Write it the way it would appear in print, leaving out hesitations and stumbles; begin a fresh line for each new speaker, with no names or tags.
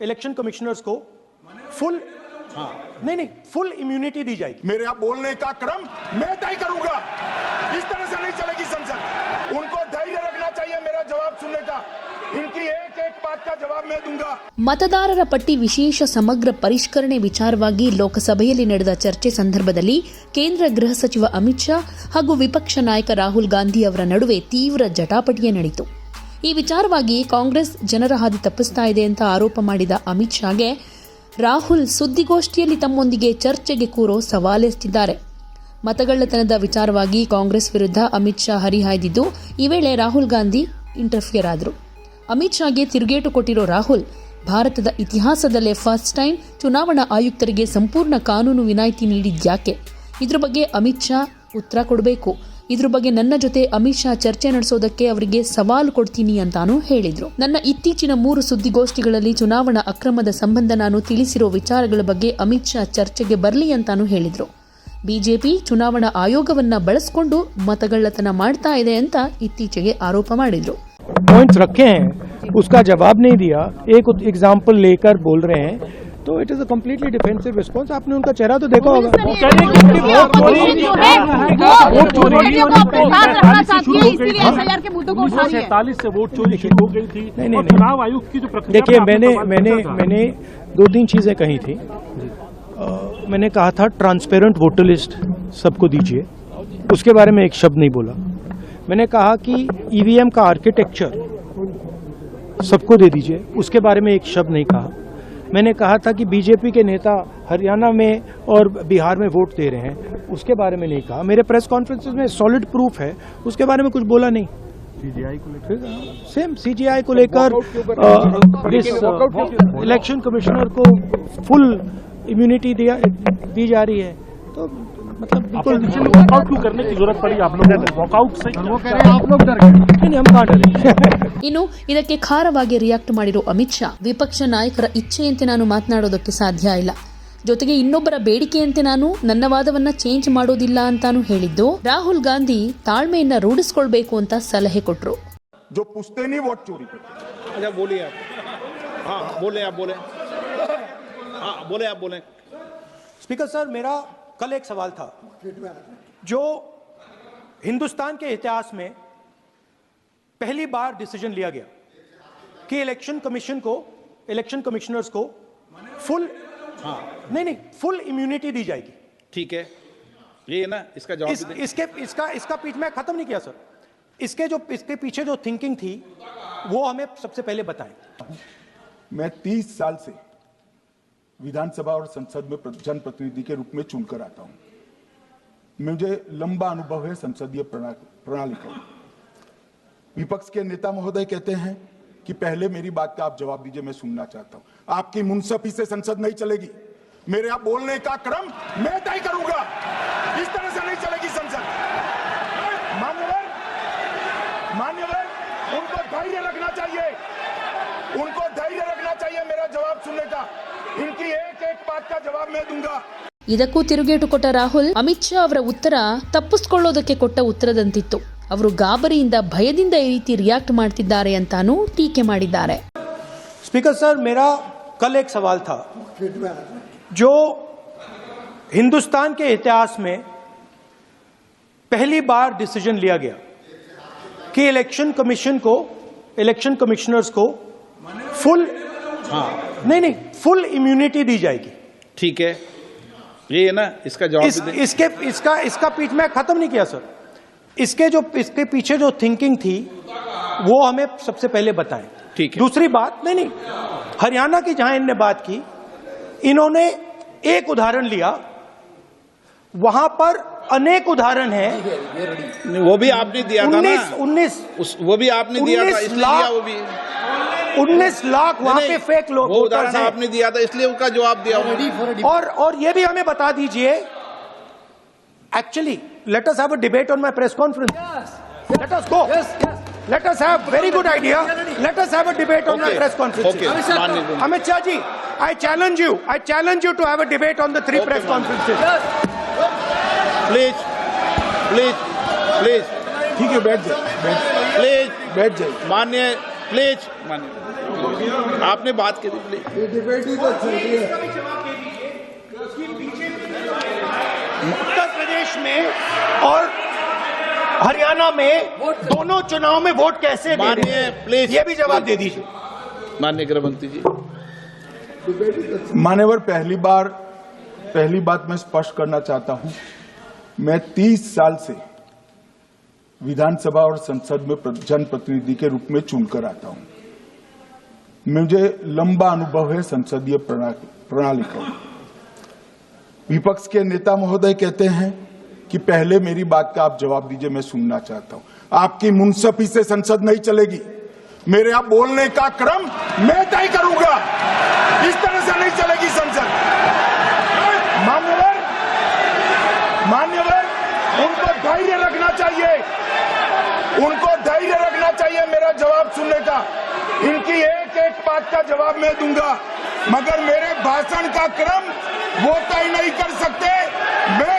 Election commissioners को full नहीं full immunity दी जाएगी।
मेरे यहाँ बोलने का क्रम मैं तय करूंगा। इस तरह से नहीं चलेगी संसद। उनको धैर्य रखना चाहिए मेरा जवाब सुनने का। इनकी एक एक बात का जवाब मैं दूंगा।
ಮತದಾರರ ಪಟ್ಟಿ ವಿಶೇಷ ಸಮಗ್ರ ಪರಿಷ್ಕರಣೆ ವಿಚಾರವಾಗಿ ಲೋಕಸಭೆಯಲ್ಲಿ ನಡೆದ ಚರ್ಚೆ ಸಂದರ್ಭದಲ್ಲಿ ಕೇಂದ್ರ ಗೃಹ ಸಚಿವ ಅಮಿತ್ ಶಾ ಹಾಗೂ ವಿಪಕ್ಷ ನಾಯಕ ರಾಹುಲ್ ಗಾಂಧಿ ಅವರ ನಡುವೆ ತೀವ್ರ ಜಟಾಪಟಿಯೇ ನಡೆಯಿತು। ಈ ವಿಚಾರವಾಗಿ ಕಾಂಗ್ರೆಸ್ ಜನರ ಹಾದಿ ತಪ್ಪಿಸ್ತಾ ಇದೆ ಅಂತ ಆರೋಪ ಮಾಡಿದ ಅಮಿತ್ ಶಾಗೆ ರಾಹುಲ್ ಸುದ್ದಿಗೋಷ್ಠಿಯಲ್ಲಿ ತಮ್ಮೊಂದಿಗೆ ಚರ್ಚೆಗೆ ಕೂರೋ ಸವಾಲೆಸೆದಿದ್ದಾರೆ। ಮತಗಳ್ಳತನದ ವಿಚಾರವಾಗಿ ಕಾಂಗ್ರೆಸ್ ವಿರುದ್ಧ ಅಮಿತ್ ಶಾ ಹರಿಹಾಯ್ದಿದ್ದು, ಈ ವೇಳೆ ರಾಹುಲ್ ಗಾಂಧಿ ಇಂಟರ್ಫಿಯರ್ ಆದರು। ಅಮಿತ್ ಶಾಗೆ ತಿರುಗೇಟು ಕೊಟ್ಟಿರೋ ರಾಹುಲ್, ಭಾರತದ ಇತಿಹಾಸದಲ್ಲೇ ಫಸ್ಟ್ ಟೈಮ್ ಚುನಾವಣಾ ಆಯುಕ್ತರಿಗೆ ಸಂಪೂರ್ಣ ಕಾನೂನು ವಿನಾಯಿತಿ ನೀಡಿದ್ಯಾಕೆ? ಇದ್ರ ಬಗ್ಗೆ ಅಮಿತ್ ಶಾ ಉತ್ತರ ಕೊಡಬೇಕು। ಇದ್ರ ಬಗ್ಗೆ ನನ್ನ ಜೊತೆ ಅಮಿತ್ ಶಾ ಚರ್ಚೆ ನಡೆಸೋದಕ್ಕೆ ಅವರಿಗೆ ಸವಾಲು ಕೊಡ್ತೀನಿ ಅಂತಾನೂ ಹೇಳಿದ್ರು। ನನ್ನ ಇತ್ತೀಚಿನ 3 ಸುದ್ದಿಗೋಷ್ಠಿಗಳಲ್ಲಿ ಚುನಾವಣಾ ಅಕ್ರಮದ ಸಂಬಂಧ ನಾನು ತಿಳಿಸಿರೋ ವಿಚಾರಗಳ ಬಗ್ಗೆ ಅಮಿತ್ ಶಾ ಚರ್ಚೆಗೆ ಬರಲಿ ಅಂತಾನೂ ಹೇಳಿದ್ರು। ಬಿಜೆಪಿ ಚುನಾವಣಾ ಆಯೋಗವನ್ನ ಬಳಸಿಕೊಂಡು ಮತಗಳ್ಳತನ ಮಾಡ್ತಾ ಇದೆ ಅಂತ ಇತ್ತೀಚೆಗೆ ಆರೋಪ ಮಾಡಿದ್ರು।
पॉइंट्स रखे हैं, उसका जवाब नहीं दिया, एक एग्जाम्पल लेकर बोल रहे हैं, तो it is a completely defensive response. आपने उनका चेहरा तो देखा होगा।
से वोट चोरी शुरू हो गई थी।
नहीं,
चुनाव आयोग की जो प्रक्रिया,
देखिए मैंने 2-3 चीजें कही थी। मैंने कहा था ट्रांसपेरेंट वोटर लिस्ट सबको दीजिए, उसके बारे में एक शब्द नहीं बोला। मैंने कहा कि ईवीएम का आर्किटेक्चर सबको दे दीजिए, उसके बारे में एक शब्द नहीं कहा। मैंने कहा था कि बीजेपी के नेता हरियाणा में और बिहार में वोट दे रहे हैं, उसके बारे में नहीं कहा। मेरे प्रेस कॉन्फ्रेंसेस में सॉलिड प्रूफ है, उसके बारे में कुछ बोला नहीं।
सीजीआई को लेकर
सेम सीजीआई को लेकर इलेक्शन कमिश्नर को फुल इम्यूनिटी दी जा रही है, तो मतलब बिल्कुल
वॉकआउट क्यों करने की जरूरत पड़ी आप लोगों को? वॉकआउट से
आप लोग डर गए। नहीं, हम कहाँ डरे।
ಇನ್ನು ಇದಕ್ಕೆ ಖಾರವಾಗಿ ರಿಯಾಕ್ಟ್ ಮಾಡಿರೋ ಅಮಿತ್ ಶಾ, ವಿಪಕ್ಷ ನಾಯಕರ ಇಚ್ಛೆಯಂತೆ ನಾನು ಮಾತನಾಡೋದಕ್ಕೆ ಸಾಧ್ಯ ಇಲ್ಲ, ಜೊತೆಗೆ ಇನ್ನೊಬ್ಬರ ಬೇಡಿಕೆಯಂತೆ ನಾನು ನನ್ನ ವಾದವನ್ನ ಚೇಂಜ್ ಮಾಡೋದಿಲ್ಲ ಅಂತಾನು ಹೇಳಿದ್ದು, ರಾಹುಲ್ ಗಾಂಧಿ ತಾಳ್ಮೆಯನ್ನ ರೂಢಿಸಿಕೊಳ್ಬೇಕು ಅಂತ ಸಲಹೆ ಕೊಟ್ರು।
जो पूछते नहीं वोट चोरी करते।
अच्छा बोलिए आप। हाँ बोले आप बोले। हाँ बोले आप बोले।
स्पीकर सर, मेरा कल एक सवाल था। जो हिंदुस्तान के इतिहास में पहली बार डिसीजन लिया गया कि इलेक्शन कमिश्नर्स को फुल नहीं फुल इम्यूनिटी दी जाएगी।
ठीक है, ये है ना, इसका जवाब
इसका पीछे मैं खत्म नहीं किया सर। इसके पीछे जो थिंकिंग थी वो हमें सबसे पहले बताएं।
मैं 30 साल से विधानसभा और संसद में जनप्रतिनिधि के रूप में चुनकर आता हूं। मुझे लंबा अनुभव है संसदीय प्रणाली का। विपक्ष के नेता महोदय कहते हैं कि पहले मेरी बात का आप जवाब दीजिए, मैं सुनना चाहता हूं। आपकी मुनसफी से संसद नहीं चलेगी। मेरे यहाँ बोलने का क्रम मैं तय करूंगा। इस तरह से नहीं चलेगी संसद। मान्यवर, उनको धैर्य रखना चाहिए। मेरा जवाब सुनने का। इनकी एक एक बात का जवाब मैं दूंगा।
ಇದಕ್ಕೂ ತಿರುಗೇಟು ಕೊಟ್ಟ ರಾಹುಲ್, ಅಮಿತ್ ಶಾ ಅವರ ಉತ್ತರ ತಪ್ಪಿಸಿಕೊಳ್ಳೋದಕ್ಕೆ ಕೊಟ್ಟ ಉತ್ತರದಂತಿತ್ತು, ಅವರು ಗಾಬರಿಯಿಂದ ಭಯದಿಂದ ಈ ರೀತಿ ರಿಯಾಕ್ಟ್ ಮಾಡ್ತಿದ್ದಾರೆ ಅಂತಾನೂ ಟೀಕೆ ಮಾಡಿದ್ದಾರೆ।
स्पीकर सर, मेरा कल एक सवाल था। जो हिंदुस्तान के इतिहास में पहली बार डिसीजन लिया गया कि इलेक्शन कमिश्नर्स को फुल नहीं फुल इम्यूनिटी दी जाएगी।
ठीक है, ये है ना, इसका जवाब
इसका पीछे मैं खत्म नहीं किया सर। इसके पीछे जो थिंकिंग थी वो हमें सबसे पहले बताएं।
ठीक है।
दूसरी बात नहीं हरियाणा की जहां इनने बात की, इन्होंने एक उदाहरण लिया, वहां पर अनेक उदाहरण हैं।
वो भी आपने दिया था ना,
19
वो भी आपने दिया था, इसलिए वो भी
19 लाख वहां पे फेक लोग
वो उदाहरण आपने दिया था, इसलिए उसका जवाब दिया।
और ये भी हमें बता दीजिए, actually let us have a debate on my press conference. Let us go. Let us have very good idea. Let us have a debate on my press conference. Amit Shah ji, I challenge you to have a debate on the 3 press conferences.
Please
ठीक है, बैठ जाए।
Please बैठ जाए। माननीय please माननीय आपने बात की थी प्लीज।
उत्तर प्रदेश में और हरियाणा में दोनों चुनाव में वोट कैसे दे रहे
माननीय
हैं?
प्लीज
ये भी जवाब दे दीजिए।
माननीय गृह मंत्री जी।
मान्यवर पहली बात मैं स्पष्ट करना चाहता हूं, मैं 30 साल से विधानसभा और संसद में जनप्रतिनिधि के रूप में चुनकर आता हूं। मुझे लंबा अनुभव है संसदीय प्रणाली का। विपक्ष के नेता महोदय कहते हैं कि पहले मेरी बात का आप जवाब दीजिए, मैं सुनना चाहता हूं। आपकी मुनसफी से संसद नहीं चलेगी। मेरे आप बोलने का क्रम मैं तय करूंगा, इस तरह से नहीं चलेगी संसद। मान्यवर उनको धैर्य रखना चाहिए, उनको धैर्य रखना चाहिए मेरा जवाब सुनने का। इनकी एक एक बात का जवाब मैं दूंगा, मगर मेरे भाषण का क्रम वो तय नहीं कर सकते। मैं